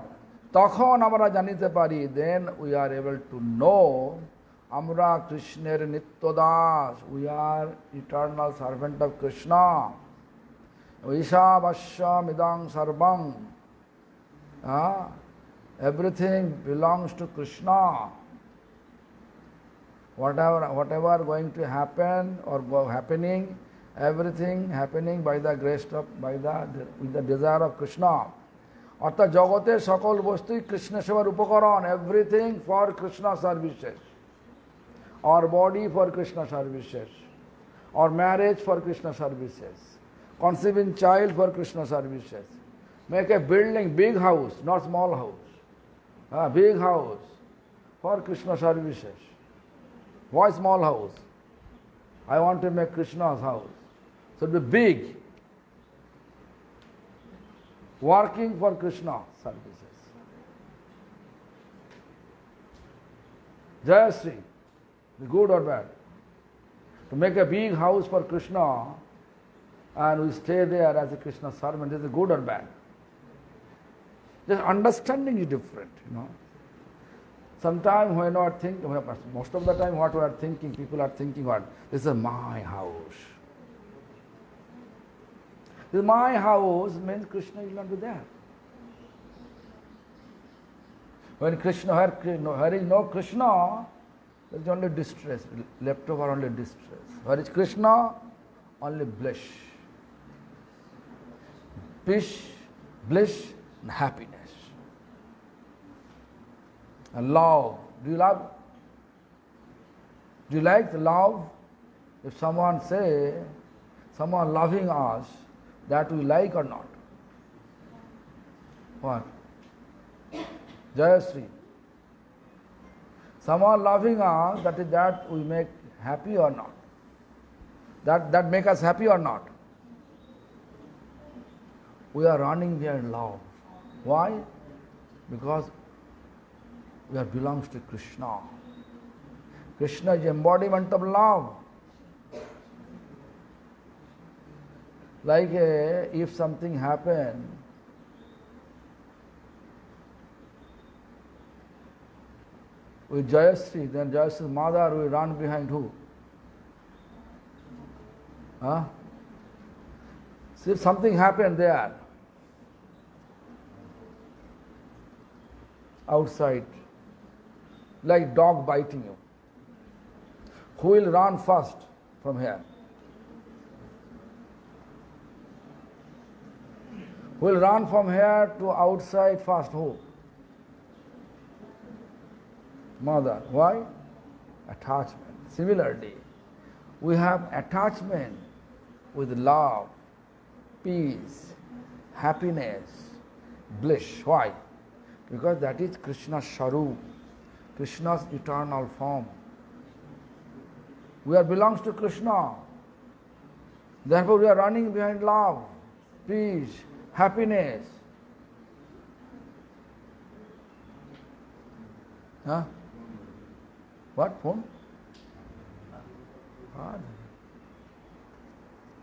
তখন আমরা জানিতে পারি, then we are able to know আমরা কৃষ্ণের নিত্য Das, we are eternal servant of Krishna. Ishavasya midang sarvam. Everything belongs to Krishna. Whatever going to happen or happening, everything happening by the grace of, with the desire of Krishna. অর্থাৎ জগতের সকল বস্তুই কৃষ্ণ সেবার উপকরণ, everything for Krishna services. Our body for Krishna services. Our marriage for Krishna services. Conceiving child for Krishna services. Make a building, big house, not small house. Big house for Krishna services. Why small house? I want to make Krishna's house. So it will be big. Working for Krishna services. Jayasri, good or bad? To make a big house for Krishna, and we stay there as a Krishna servant, is it good or bad? Just understanding is different, Sometimes when we are thinking, most of the time what we are thinking, people are thinking what? This is my house. This is my house means Krishna will not be there. When Krishna, where is no Krishna, there is only distress, left over only distress. Where is Krishna? Only bliss. Peace, bliss, and happiness. And love. Do you love? Do you like the love? If someone loving us, that we like or not? What? Jayasri. Someone loving us, that we make happy or not? That make us happy or not? We are running behind love. Why? Because we are belongs to Krishna. Krishna is embodiment of love. Like if something happen, with Jayasri, then Jayasri's mother will run behind who? Huh? See if something happened there, outside, like dog biting you. Who will run first from here? Who will run from here to outside first? Who? Mother. Why? Attachment. Similarly, we have attachment with love, peace, happiness, bliss. Why? Because that is Krishna's Sharup, Krishna's eternal form. We are belongs to Krishna. Therefore we are running behind love, peace, happiness. Huh? What? Phone?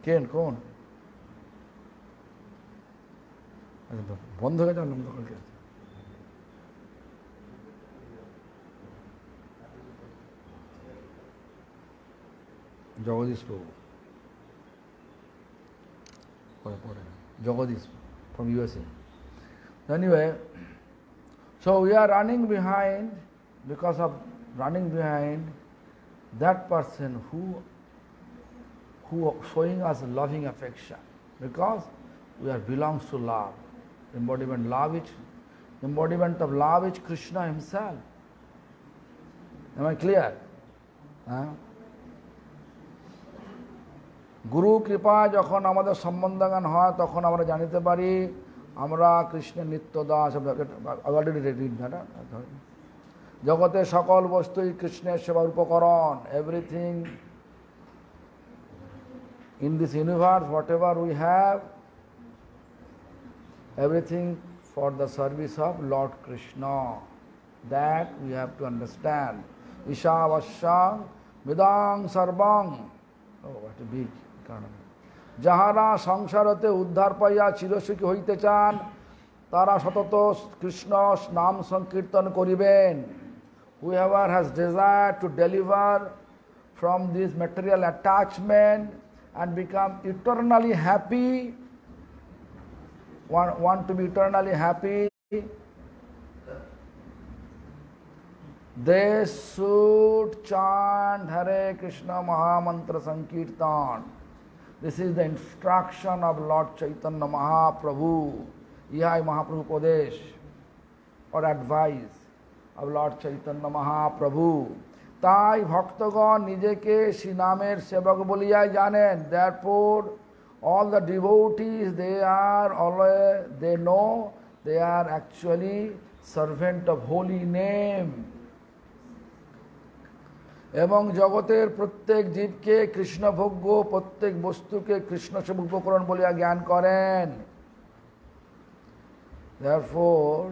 কেন কোন বন্ধ হয়ে গেছে কালকে Jagadish Prabhu. Jagadish from USA. Anyway, so we are running behind, because of running behind that person who showing us loving affection, because we are belongs to love. Embodiment of love is Krishna himself. Am I clear? Huh? গুরু কৃপা যখন আমাদের সম্বন্ধগান হয় তখন আমরা জানিতে পারি আমরা কৃষ্ণের নিত্য দাস। জগতে সকল বস্তুই কৃষ্ণের সেবার উপকরণ। Everything in this universe, whatever we have, everything for the service of Lord Krishna. That we have to understand. Ishavashyam vidang sarvang. Oh, what a big economy. যাহারা সংসারতে উদ্ধার পাইয়া চিরসুখী হইতে চান তারা সতত কৃষ্ণ নাম সংকীর্তন করিবেন। Whoever has desire to deliver from this material attachment and become eternally happy, want to be eternally happy, they should chant Hare Krishna Mahamantra Sankirtan. This is the instruction of Lord Chaitanya Mahaprabhu. Ihai Mahaprabhu Kodesh or advice of Lord Chaitanya Mahaprabhu. তাই ভক্তগণ নিজেকে শ্রী নামের সেবক বলিয়াই জানেন। Therefore all the devotees, they are always, they know they are actually servant of holy name. এবং জগতের প্রত্যেক জীবকে কৃষ্ণভোগ্য, প্রত্যেক বস্তুকে কৃষ্ণ সেবক উপকরণ বলিয়া জ্ঞান করেন। Therefore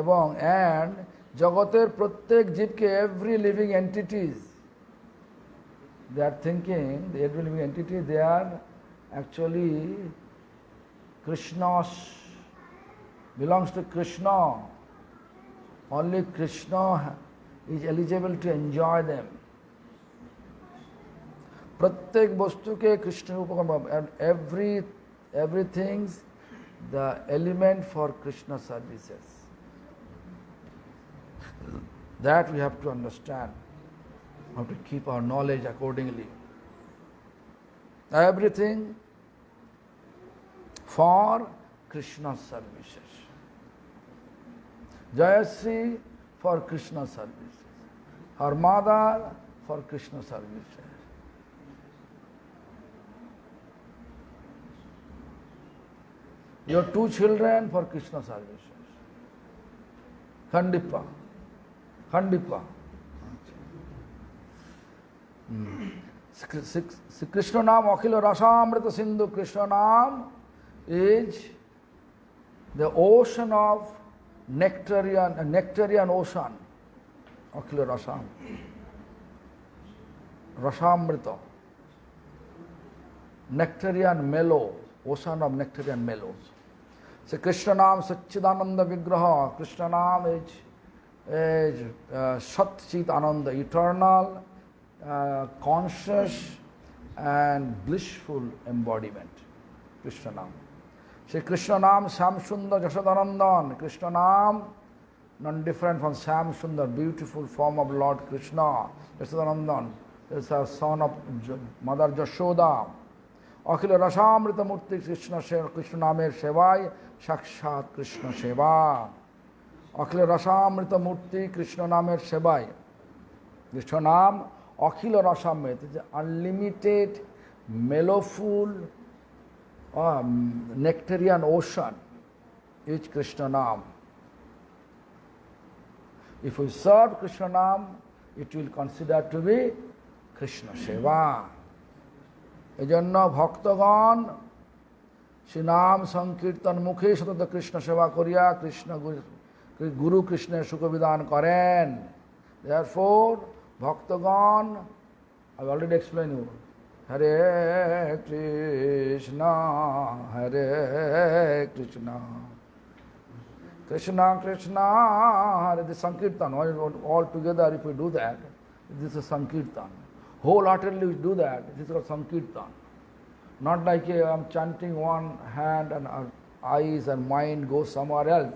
এবং and জগতের প্রত্যেক জীবকে, every living entities, they are thinking, every living entity, they are actually Krishna's, belongs to Krishna. Only Krishna is eligible to enjoy them. প্রত্যেক বস্তুকে কৃষ্ণের উপকরণ, and everything the element for Krishna services. That we have to understand, how to keep our knowledge accordingly. Everything for Krishna services. Jayasri for Krishna services. Her mother for Krishna services. Your two children for Krishna services. Khandipa. Krishna Naam Akhila Rasamrita Sindhu. Krishna Naam is the ocean of nectarian ocean. Akhila Rasam. Rasamrita. Nectarian mellow. Ocean of nectarian mellows. So Krishna Naam Satchidananda Vigraha. Krishna Naam is is Sat Chit Ananda, eternal, conscious and blissful embodiment. Krishna Nam. Say Krishna Nam, Sham Sundar Jashodanandan. Krishna Nam, non different from Sham Sundar, beautiful form of Lord Krishna. Jashodanandan is a son of Mother Jashoda. Akhila Rasamrita Murti Krishna Namer Sevai, Sakshat Krishna Seva. Akhila Rasamrita Murti Krishna Namer Sevai. Krishna Nam, Akhila Rasamrita, it is an unlimited, mellowful, nectarian ocean, is Krishna Nam. If we serve Krishna Nam, it will consider to be Krishna Seva. এজন্য ভক্তগণ শ্রী নাম সংকীর্তন মুখে সতত কৃষ্ণ সেবা করিয়া কৃষ্ণ গুরু কৃষ্ণের সুখবিধান করেন। Therefore, ভক্তগণ, I already explained you, Hare Krishna, Hare Krishna, Krishna Krishna, Hare, the Sankirtan, all together if we do that, this is Sankirtan. Wholeheartedly we do that, this is called Sankirtan. Not like I'm chanting one hand and our eyes and mind go somewhere else.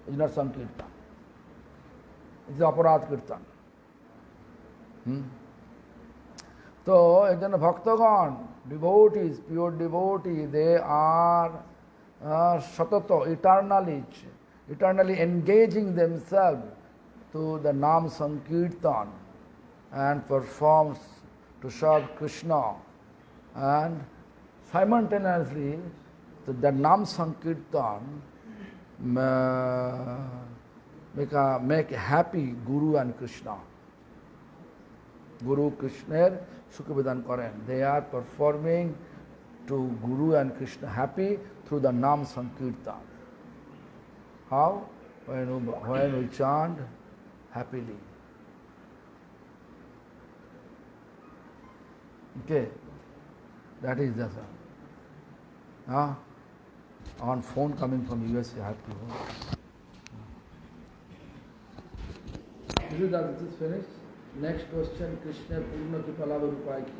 It's not Sankirtan. It's Aparad Kirtan. So, again, Bhaktagan, devotees, pure devotees, they are Shatato, eternally engaging themselves to the Nam Sankirtan and performs to serve Krishna, and simultaneously the Nam Sankirtan make happy Guru and Krishna. Guru Krishna Sukhavidan Karen. They are performing to Guru and Krishna happy through the Nam Sankirtan. How? When we chant happily. Okay, that is the song. On phone coming from USA, I have to go. This is finished. Next question, Krishna Purna Kripalava Rupai ki.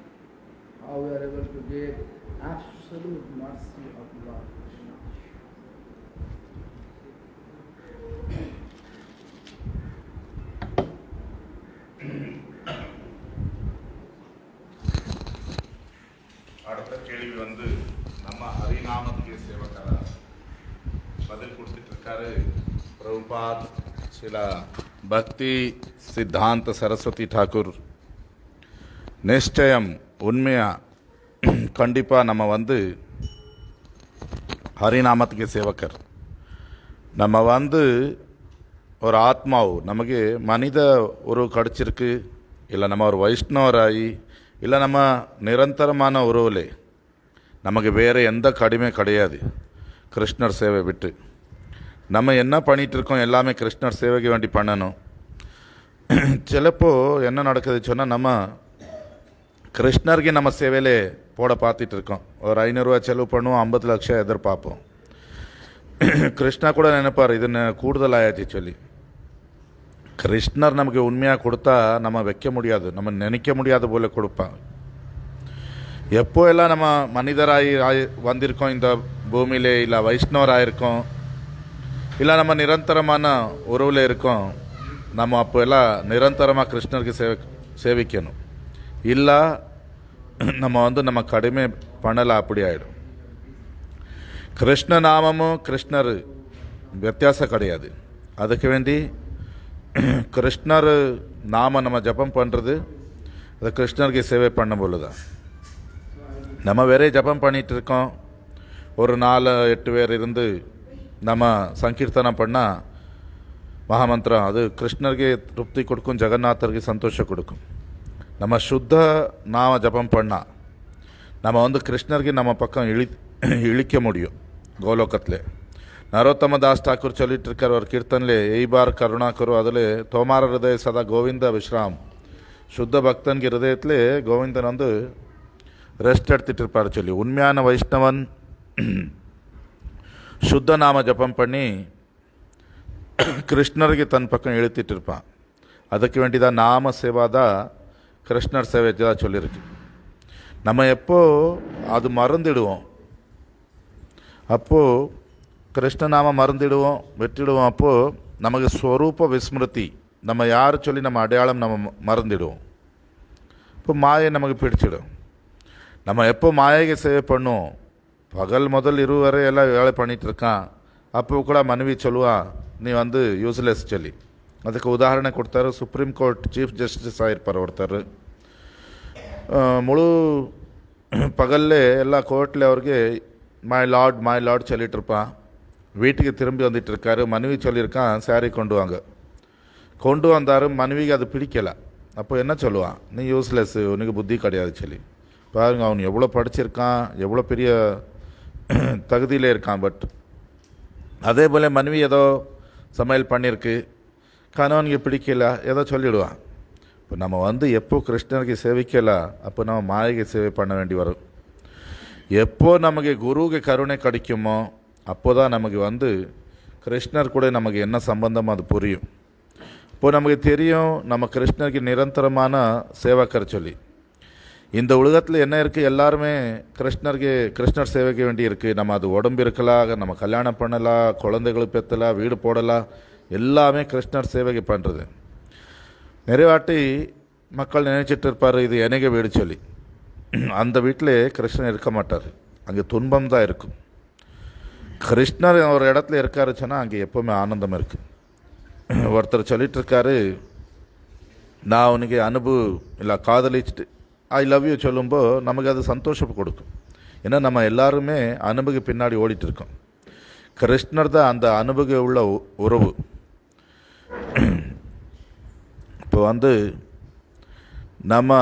How we are able to get absolute mercy of Lord Krishna. அடுத்த கேள்வி நம்ம ஹரிநாமத்துக்கு சேவக்காரா பதில் கொடுத்துட்டு இருக்காரு பிரபுபாத் சில பக்தி சித்தாந்த சரஸ்வதி டாக்கூர். நிச்சயம் உண்மையா கண்டிப்பா நம்ம ஹரிநாமத்துக்கு சேவக்கர். நம்ம ஒரு ஆத்மாவு நமக்கு மனித உறவு கிடைச்சிருக்கு, இல்லை நம்ம ஒரு வைஷ்ணவராகி, இல்லை நம்ம நிரந்தரமான உறவுலே நமக்கு வேறு எந்த கடிமை கிடையாது கிருஷ்ணர் சேவை விட்டு. நம்ம என்ன பண்ணிகிட்ருக்கோம் எல்லாமே கிருஷ்ணர் சேவைக்கு வேண்டி பண்ணணும். சிலப்போ என்ன நடக்குது சொன்னால், நம்ம கிருஷ்ணருக்கு நம்ம சேவையிலே போட பார்த்துட்டு இருக்கோம். ஒரு 500 ரூபா செலவு பண்ணுவோம், 50 லட்சம் எதிர்பார்ப்போம். கிருஷ்ணா கூட நினைப்பார் இது கூடுதலாயாச்சு சொல்லி. கிருஷ்ணர் நமக்கு உண்மையாக கொடுத்தா நம்ம வைக்க முடியாது, நம்ம நினைக்க முடியாத போல கொடுப்பான். எப்போ எல்லாம் நம்ம மனிதராகி வந்திருக்கோம் இந்த பூமியிலே, இல்லை வைஷ்ணவராயிருக்கோம், இல்லை நம்ம நிரந்தரமான உறவில் இருக்கோம், நம்ம அப்போ எல்லாம் நிரந்தரமாக கிருஷ்ணருக்கு சேவிக்கணும். இல்லை நம்ம நம்ம கடுமை பண்ணலை, அப்படி ஆகிடும். கிருஷ்ண நாமமும் கிருஷ்ணர் வித்தியாசம் கிடையாது. அதுக்கு வேண்டி கிருஷ்ணர் நாம நம்ம ஜபம் பண்ணுறது அது கிருஷ்ணருக்கு சேவை பண்ண போல தான். நம்ம வேறே ஜபம் பண்ணிகிட்டு இருக்கோம், ஒரு 4-8 பேர் இருந்து நம்ம சங்கீர்த்தனம் பண்ணால் மகாமந்திரம் அது கிருஷ்ணருக்கு திருப்தி கொடுக்கும், ஜெகநாதருக்கு சந்தோஷம் கொடுக்கும். நம்ம சுத்த நாம ஜபம் பண்ணால் நம்ம கிருஷ்ணருக்கு நம்ம பக்கம் இழிக்க முடியும் கோலோகத்தில். நரோத்தம தாஸ் டாக்கூர் சொல்லிட்டு இருக்கார் ஒரு கீர்த்தனில், எய் பார் கருணா கரு, அதில் தோமார ஹிருதய சதா கோவிந்த விஸ்ராம். சுத்த பக்தன்கு ஹிருதயத்தில் கோவிந்தன் ரெஸ்ட் எடுத்துகிட்டு இருப்பார் சொல்லி. உண்மையான வைஷ்ணவன் சுத்த நாம ஜபம் பண்ணி கிருஷ்ணருக்கு தன் பக்கம் இழுத்துட்டு இருப்பான். அதுக்கு வேண்டிதான் நாம சேவாதான் கிருஷ்ணர் சேவை தான் சொல்லியிருக்கு. நம்ம எப்போ அது மறந்துடுவோம், அப்போது கிருஷ்ணநாம மறந்துடுவோம், விட்டுடுவோம். அப்போது நமக்கு ஸ்வரூப விஸ்மிருதி, நம்ம யார் சொல்லி நம்ம அடையாளம் நம்ம மறந்துடுவோம். இப்போ மாயை நமக்கு பிடிச்சிடும். நம்ம எப்போ மாயைக்கு சேவை பண்ணுவோம், பகல் முதல் இரவு வரை எல்லாம் வேலை பண்ணிகிட்டு இருக்கான். அப்போ கூட மனைவி சொல்லுவான், நீ வந்து யூஸ்லெஸ் சொல்லி. அதுக்கு உதாரணம் கொடுத்தாரு. சுப்ரீம் கோர்ட் சீஃப் ஜஸ்டிஸ் ஆகிருப்பார் ஒருத்தர். முழு பகல்லே எல்லா கோர்ட்டில் அவருக்கு மை லார்ட் சொல்லிகிட்டு இருப்பான். வீட்டுக்கு திரும்பி வந்துட்டு இருக்காரு. மனைவி சொல்லியிருக்கான் சாரி கொண்டு வந்தார். மனைவிக்கு அது பிடிக்கலை. அப்போ என்ன சொல்லுவான், நீ யூஸ்லெஸ்ஸு, உனக்கு புத்தி கிடையாது சொல்லி. பாருங்க, அவன் எவ்வளோ படிச்சிருக்கான், எவ்வளோ பெரிய தகுதியில் இருக்கான். பட் அதே போல் மனைவி ஏதோ சமையல் பண்ணியிருக்கு, கணவனுக்கு பிடிக்கல, ஏதோ சொல்லிவிடுவான். இப்போ நம்ம வந்து எப்போ கிருஷ்ணருக்கு சேவிக்கல, அப்போ நம்ம மாயைக்கு சேவை பண்ண வேண்டி வரும். எப்போ நமக்கு குருவுக்கு கருணை கிடைக்குமோ அப்போ தான் நமக்கு வந்து கிருஷ்ணர் கூட நமக்கு என்ன சம்பந்தம் அது புரியும். இப்போ நமக்கு தெரியும் நம்ம கிருஷ்ணருக்கு நிரந்தரமான சேவாக்கர் சொல்லி. இந்த உலகத்தில் என்ன இருக்குது, எல்லாருமே கிருஷ்ணர் சேவைக்க வேண்டி இருக்குது. நம்ம அது உடம்பு இருக்கலாம், நம்ம கல்யாணம் பண்ணலாம், குழந்தைகளுக்கு பெற்றலாம், வீடு போடலாம், எல்லாமே கிருஷ்ணர் சேவைக்கு பண்ணுறது. நிறைய வாட்டி மக்கள் நினைச்சிட்டு இருப்பார், இது எனக்கு வீடு சொல்லி. அந்த வீட்டில் கிருஷ்ணன் இருக்க மாட்டார், அங்கே துன்பம் தான் இருக்கும். கிருஷ்ணர் ஒரு இடத்துல இருக்காரு சொன்னால் அங்கே எப்போவுமே ஆனந்தம் இருக்குது. ஒருத்தர் சொல்லிட்டு இருக்காரு, நான் உனக்கு இல்லை காதலிச்சுட்டு ஐ லவ் யூ சொல்லும்போது நமக்கு அது சந்தோஷம் கொடுக்கும். ஏன்னா நம்ம எல்லாருமே அனுபவிக்கு பின்னாடி ஓடிட்டு இருக்கோம். கிருஷ்ணர் தான் அந்த அனுபவி உள்ள உறவு. இப்போ வந்து நம்ம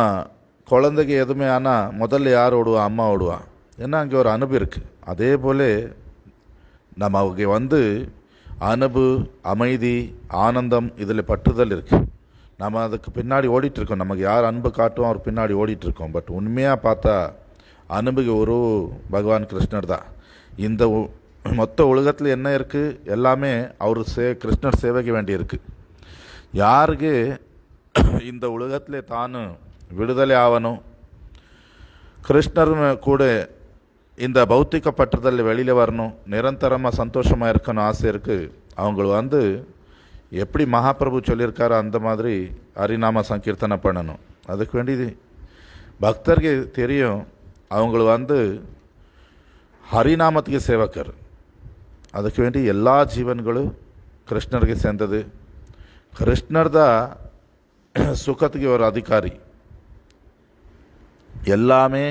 குழந்தைக்கு எதுவுமே ஆனால் முதல்ல யார் ஓடுவா, அம்மா ஓடுவா. ஏன்னா அங்கே ஒரு அனுபவம் இருக்குது. அதே போல் நம்ம அவங்க வந்து அனுபு, அமைதி, ஆனந்தம், இதில் பற்றுதல் இருக்குது. நம்ம அதுக்கு பின்னாடி ஓடிட்டுருக்கோம். நமக்கு யார் அன்பு காட்டுவோம் அவர் பின்னாடி ஓடிட்டுருக்கோம். பட் உண்மையாக பார்த்தா அனுபவி உறவு பகவான் கிருஷ்ணர் தான். இந்த மொத்த உலகத்தில் என்ன இருக்குது, எல்லாமே அவர் கிருஷ்ணர் சேவைக்கு வேண்டி இருக்குது. யாருக்கு இந்த உலகத்தில் தான் விடுதலை ஆகணும், கிருஷ்ணர் கூட இந்த பௌத்திக பற்றுதல் வெளியில் வரணும், நிரந்தரமாக சந்தோஷமாக இருக்கணும் ஆசை இருக்குது, அவங்க வந்து எப்படி மகாபிரபு சொல்லியிருக்காரோ அந்த மாதிரி ஹரிநாம சங்கீர்த்தனை பண்ணணும். அதுக்கு வேண்டி பக்தருக்கு தெரியும், அவங்கள வந்து ஹரிநாமத்துக்கு சேவக்கர். அதுக்கு வேண்டி எல்லா ஜீவன்களும் கிருஷ்ணருக்கு சேர்ந்தது. கிருஷ்ணர் தான் சுகத்துக்கு ஒரு அதிகாரி. எல்லாமே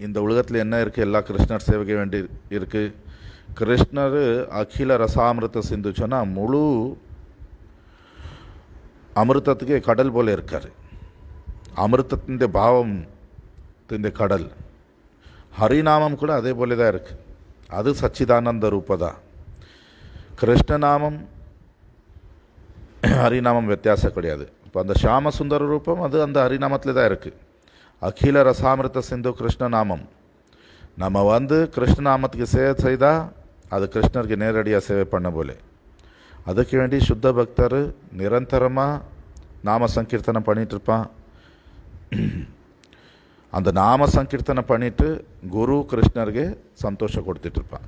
இந்த உலகத்தில் என்ன இருக்குது, எல்லா கிருஷ்ணர் சேவைக்கு வேண்டி இருக்குது. கிருஷ்ணர் அகில ரசாமிருத சிந்து சொன்னால் முழு அமிர்தத்துக்கு கடல் போல இருக்கார். அமிர்தத்தின் பாவம் இந்த கடல். ஹரிநாமம் கூட அதே போல தான் இருக்குது. அது சச்சிதானந்த ரூபதா. கிருஷ்ணநாமம் ஹரிநாமம் வித்தியாசம் கிடையாது. இப்போ அந்த ஷாம சுந்தர ரூபம் அது அந்த ஹரிநாமத்தில் தான் இருக்குது. அகில ரசாமிருத சிந்து கிருஷ்ணநாமம். நம்ம வந்து கிருஷ்ணநாமத்துக்கு சேவை செய்தால் அது கிருஷ்ணருக்கு நேரடியாக சேவை பண்ண போலே. அதுக்கு வேண்டி சுத்த பக்தர் நிரந்தரமாக நாம சங்கீர்த்தனை பண்ணிகிட்ருப்பான். அந்த நாம சங்கீர்த்தனை பண்ணிவிட்டு குரு கிருஷ்ணருக்கு சந்தோஷம் கொடுத்துட்ருப்பான்.